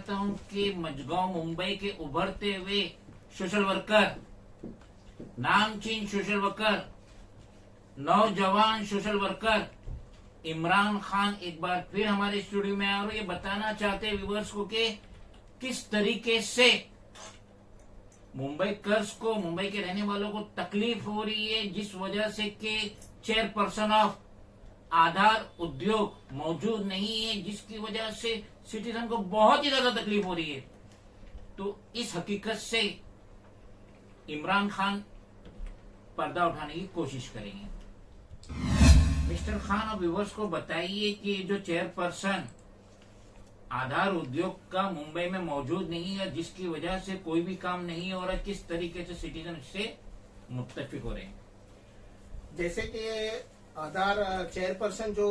चाहता हूं कि मजगांव मुंबई के उभरते हुए सोशल वर्कर, नामचीन सोशल वर्कर, नौजवान सोशल वर्कर इमरान खान एक बार फिर हमारे स्टूडियो में आए और ये बताना चाहते हैं व्यूअर्स को कि किस तरीके से मुंबईकर्स को, मुंबई के रहने वालों को तकलीफ हो रही है, जिस वजह से कि चेयरपर्सन ऑफ आधार उद्योग मौजूद नहीं है, जिसकी वजह से सिटीजन को बहुत ही ज्यादा तकलीफ हो रही है। तो इस हकीकत से इमरान खान पर्दा उठाने की कोशिश करेंगे। मिस्टर खान, अब व्यूअर्स को बताइए कि जो चेयरपर्सन आधार उद्योग का मुंबई में मौजूद नहीं है, जिसकी वजह से कोई भी काम नहीं हो रहा, किस तरीके से सिटीजन से मुत्तफिक हो रहे हैं। जैसे कि आधार चेयरपर्सन जो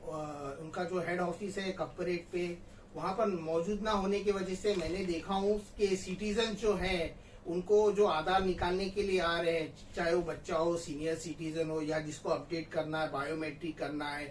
उनका जो हेड ऑफिस है कॉर्पोरेट पे, वहां पर मौजूद ना होने की वजह से मैंने देखा हूँ कि सिटीजन जो है उनको जो आधार निकालने के लिए आ रहे हैं, चाहे वो बच्चा हो, सीनियर सिटीजन हो, या जिसको अपडेट करना है, बायोमेट्रिक करना है,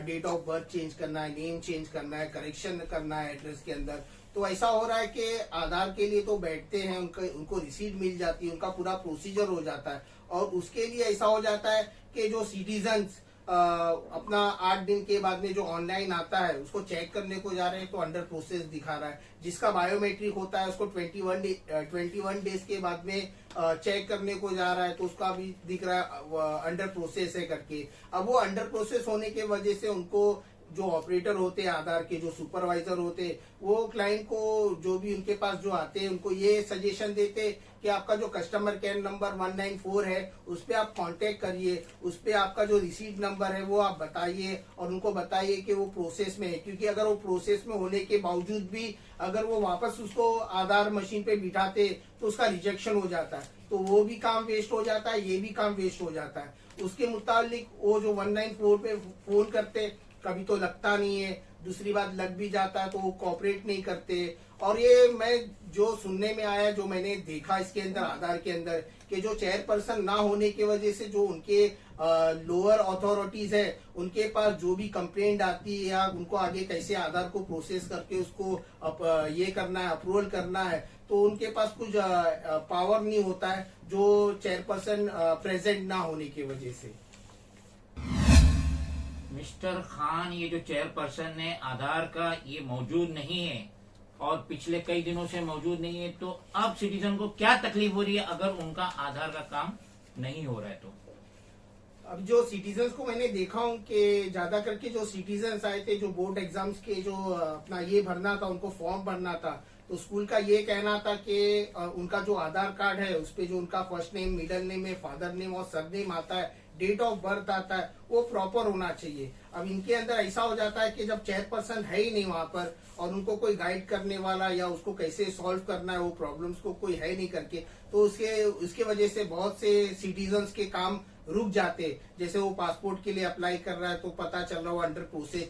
डेट ऑफ बर्थ चेंज करना है, नेम चेंज करना है, करेक्शन करना है एड्रेस के अंदर, तो ऐसा हो रहा है कि आधार के लिए तो बैठते हैं, उनको रिसीट मिल जाती है, उनका पूरा प्रोसीजर हो जाता है, और उसके लिए ऐसा हो जाता है कि जो सिटीजन अपना 8 दिन के बाद में जो ऑनलाइन आता है उसको चेक करने को जा रहे हैं तो अंडर प्रोसेस दिखा रहा है, जिसका बायोमेट्रिक होता है उसको 21 डेज के बाद में चेक करने को जा रहा है तो उसका भी दिख रहा है अंडर प्रोसेस है करके। अब वो अंडर प्रोसेस होने के वजह से उनको जो ऑपरेटर होते हैं आधार के, जो सुपरवाइजर होते हैं, वो क्लाइंट को जो भी उनके पास जो आते हैं उनको ये सजेशन देते कि आपका जो कस्टमर केयर नंबर 194 है उस पर आप कांटेक्ट करिए, उस पर आपका जो रिसीट नंबर है वो आप बताइए और उनको बताइए कि वो प्रोसेस में है, क्योंकि अगर वो प्रोसेस में होने के बावजूद भी अगर वो वापस उसको आधार मशीन पे बिठाते तो उसका रिजेक्शन हो जाता है, तो वो भी काम वेस्ट हो जाता है, ये भी काम वेस्ट हो जाता है। उसके मुताबिक वो जो 194 पे फोन करते कभी तो लगता नहीं है, दूसरी बात लग भी जाता है तो वो कोऑपरेट नहीं करते। और ये मैं जो सुनने में आया, जो मैंने देखा इसके अंदर आधार के अंदर, कि जो चेयरपर्सन ना होने की वजह से जो उनके लोअर अथॉरिटीज है उनके पास जो भी कंप्लेंट आती है या उनको आगे कैसे आधार को प्रोसेस करके उसको ये करना है, अप्रूवल करना है, तो उनके पास कुछ पावर नहीं होता है जो चेयरपर्सन प्रेजेंट ना होने की वजह से। मिस्टर खान, ये जो चेयरपर्सन है आधार का, ये मौजूद नहीं है और पिछले कई दिनों से मौजूद नहीं है, तो अब सिटीजन को क्या तकलीफ हो रही है अगर उनका आधार का काम नहीं हो रहा है? तो अब जो सिटीजन्स को मैंने देखा हूँ कि ज्यादा करके जो सिटीजन्स आए थे, जो बोर्ड एग्जाम्स के जो अपना ये भरना था, उनको फॉर्म भरना था, तो स्कूल का ये कहना था कि उनका जो आधार कार्ड है उस पे जो उनका फर्स्ट नेम, मिडिल नेम है, फादर नेम और सरनेम आता है, डेट ऑफ बर्थ आता है, वो प्रॉपर होना चाहिए। अब इनके अंदर ऐसा हो जाता है कि जब चेयरपर्सन है ही नहीं वहां पर और उनको कोई गाइड करने वाला या उसको कैसे सॉल्व करना है वो प्रॉब्लम्स को कोई है नहीं करके, तो उसके वजह से बहुत से सिटीजन्स के काम रुक जाते। जैसे वो पासपोर्ट के लिए अप्लाई कर रहा है तो पता चल रहा है वो अंडर प्रोसेस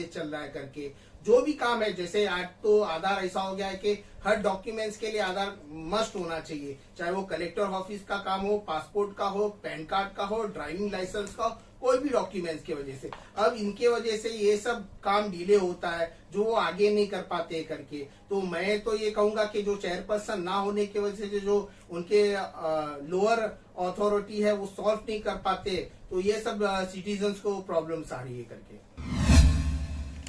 चल रहा है करके। जो भी काम है, जैसे आज तो आधार ऐसा हो गया है कि हर डॉक्यूमेंट्स के लिए आधार मस्ट होना चाहिए, चाहे वो कलेक्टर ऑफिस का काम हो, पासपोर्ट का हो, पैन कार्ड का हो, ड्राइविंग लाइसेंस का हो, कोई भी डॉक्यूमेंट्स की वजह से। अब इनके वजह से ये सब काम डिले होता है जो वो आगे नहीं कर पाते करके। तो मैं तो ये कहूंगा कि जो चेयरपर्सन ना होने की वजह से जो उनके लोअर अथॉरिटी है वो सॉल्व नहीं कर पाते, तो ये सब सिटीजन्स को प्रॉब्लम्स आ रही है करके।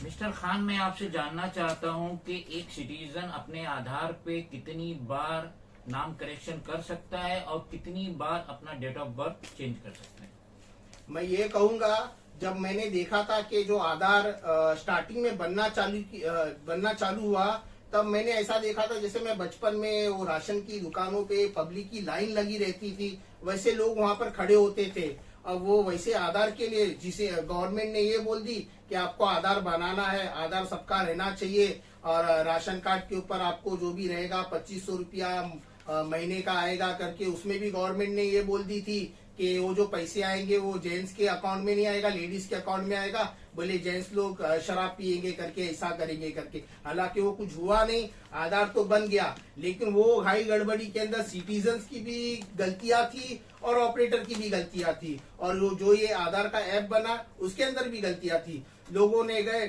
मिस्टर खान, मैं आपसे जानना चाहता हूं कि एक सिटीजन अपने आधार पे कितनी बार नाम करेक्शन कर सकता है और कितनी बार अपना डेट ऑफ बर्थ चेंज कर सकता है? मैं ये कहूंगा, जब मैंने देखा था कि जो आधार स्टार्टिंग में बनना चालू हुआ, तब मैंने ऐसा देखा था जैसे मैं बचपन में वो राशन की दुकानों पे पब्लिक की लाइन लगी रहती थी, वैसे लोग वहां पर खड़े होते थे। अब वो वैसे आधार के लिए, जिसे गवर्नमेंट ने ये बोल दी कि आपको आधार बनाना है, आधार सबका रहना चाहिए, और राशन कार्ड के ऊपर आपको जो भी रहेगा 2500 रुपया महीने का आएगा करके, उसमें भी गवर्नमेंट ने ये बोल दी थी कि वो जो पैसे आएंगे वो जेंट्स के अकाउंट में नहीं आएगा, लेडीज के अकाउंट में आएगा, बोले जेंट्स लोग शराब पियेंगे करके, ऐसा करेंगे करके। हालांकि वो कुछ हुआ नहीं, आधार तो बन गया, लेकिन वो हाई गड़बड़ी के अंदर सिटीजन्स की भी गलतियां थी और ऑपरेटर की भी गलतियां थी, और जो ये आधार का ऐप बना उसके अंदर भी गलतियां थी। लोगों ने गए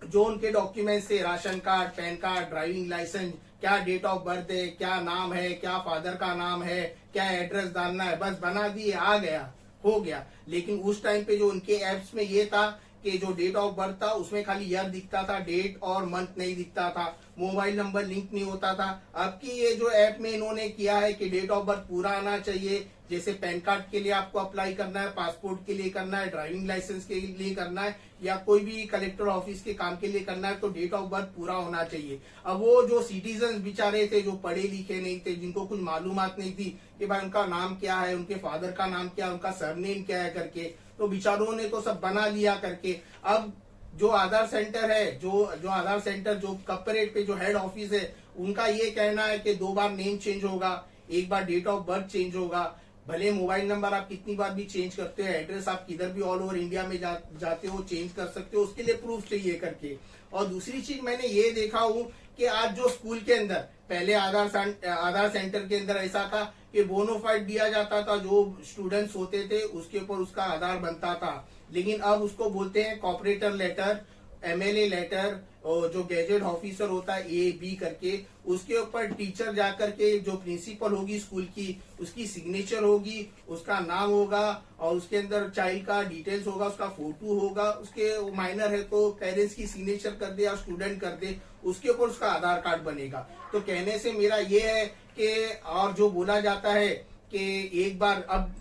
जो उनके डॉक्यूमेंट्स थे, ration card, pan card, driving licence, क्या डेट ऑफ बर्थ है, क्या नाम है, क्या फादर का नाम है, क्या एड्रेस डालना है, बस बना दिए, आ गया, हो गया। लेकिन उस टाइम पे जो उनके एप्स में ये था कि जो डेट ऑफ बर्थ था उसमें खाली ईयर दिखता था, डेट और मंथ नहीं दिखता था, मोबाइल नंबर लिंक नहीं होता था। अब की ये जो ऐप में इन्होंने किया है कि डेट ऑफ बर्थ पूरा आना चाहिए, जैसे पैन कार्ड के लिए आपको अप्लाई करना है, पासपोर्ट के लिए करना है, ड्राइविंग लाइसेंस के लिए करना है, या कोई भी कलेक्टर ऑफिस के काम के लिए करना है, तो डेट ऑफ बर्थ पूरा होना चाहिए। अब वो जो सिटीजन बेचारे थे, जो पढ़े लिखे नहीं थे, जिनको कुछ मालूमात नहीं थी कि भाई उनका नाम क्या है, उनके फादर का नाम क्या है, उनका सरनेम क्या है करके, तो बेचारों ने तो सब बना लिया करके। अब जो आधार सेंटर है, जो आधार सेंटर जो कॉर्पोरेट पे जो हेड ऑफिस है, उनका ये कहना है कि 2 बार नेम चेंज होगा, 1 बार डेट ऑफ बर्थ चेंज होगा। भले मोबाइल नंबर आप कितनी बार भी चेंज करते हो, एड्रेस आप किधर भी ऑल ओवर इंडिया में जाते हो चेंज कर सकते हो, उसके लिए प्रूफ चाहिए करके। और दूसरी चीज मैंने ये देखा हूँ कि आज जो स्कूल के अंदर पहले आधार सेंटर के अंदर ऐसा था कि बोनोफाइड दिया जाता था, जो स्टूडेंट्स होते थे उसके ऊपर उसका आधार बनता था। लेकिन अब उसको बोलते हैं कॉपरेटर लेटर, एमएलए लेटर, और जो गैजेट ऑफिसर होता है AB करके, उसके ऊपर टीचर जाकर के जो प्रिंसिपल होगी स्कूल की, उसकी सिग्नेचर होगी, उसका नाम होगा, और उसके अंदर चाइल्ड का डिटेल्स होगा, उसका फोटो होगा, उसके माइनर है तो पेरेंट्स की सिग्नेचर कर दे या स्टूडेंट कर दे, उसके ऊपर उसका आधार कार्ड बनेगा। तो कहने से मेरा ये है कि, और जो बोला जाता है कि एक बार, अब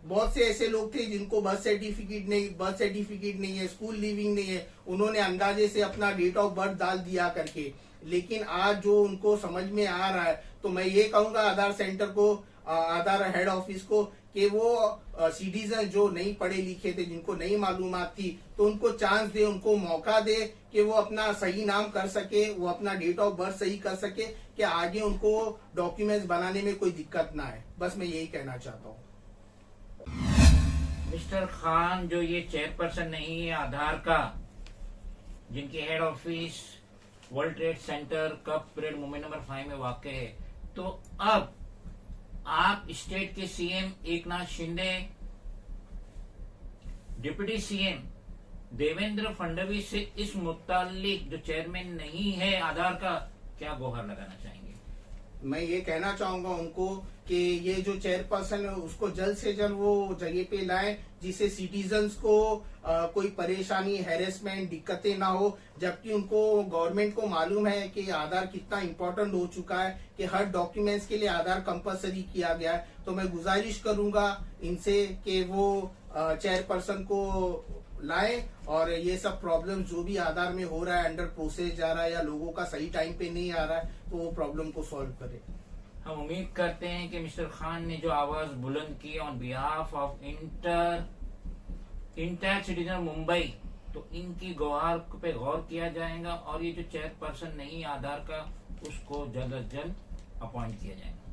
बहुत से ऐसे लोग थे जिनको बर्थ सर्टिफिकेट नहीं है, स्कूल लिविंग नहीं है, उन्होंने अंदाजे से अपना डेट ऑफ बर्थ डाल दिया करके। लेकिन आज जो उनको समझ में आ रहा है, तो मैं ये कहूंगा आधार सेंटर को, आधार हेड ऑफिस को, कि वो सिटीजन जो नहीं पढ़े लिखे थे, जिनको नहीं मालूमात थी, तो उनको चांस दे, उनको मौका दे कि वो अपना सही नाम कर सके, वो अपना डेट ऑफ बर्थ सही कर सके, कि आगे उनको डॉक्यूमेंट्स बनाने में कोई दिक्कत ना आए। बस मैं यही कहना चाहता हूँ। मिस्टर खान जो ये चेयरपर्सन नहीं है आधार का, जिनके head office world trade centre cup parade Mumbai number 5 में वाक़ है, तो अब आप स्टेट के CM Eknath Shinde, deputy CM Devendra Fadnavis से इस मुतालिक जो चेयरमैन नहीं है आधार का, क्या गुहार लगाना चाहेंगे? मैं ये कहना चाहूंगा उनको कि ये जो चेयरपर्सन है उसको जल्द से जल्द वो जगह पे लाएं, जिससे सिटीजन्स को कोई परेशानी, हैरेसमेंट, दिक्कतें ना हो। जबकि उनको, गवर्नमेंट को मालूम है कि आधार कितना इम्पोर्टेंट हो चुका है, कि हर डॉक्यूमेंट्स के लिए आधार कंपलसरी किया गया है। तो मैं गुजारिश करूंगा इनसे कि वो चेयरपर्सन को लाएं, और ये सब प्रॉब्लम जो भी आधार में हो रहा है, अंडर प्रोसेस जा रहा है, या लोगों का सही टाइम पे नहीं आ रहा है, तो वो प्रॉब्लम को सॉल्व करे। हम उम्मीद करते हैं कि मिस्टर खान ने जो आवाज बुलंद की on behalf of entire citizen Mumbai, तो इनकी गुहार पे गौर किया जाएगा, और ये जो चेयरपर्सन नहीं आधार का, उसको जल्द अज जल्द अपॉइंट किया जाएगा।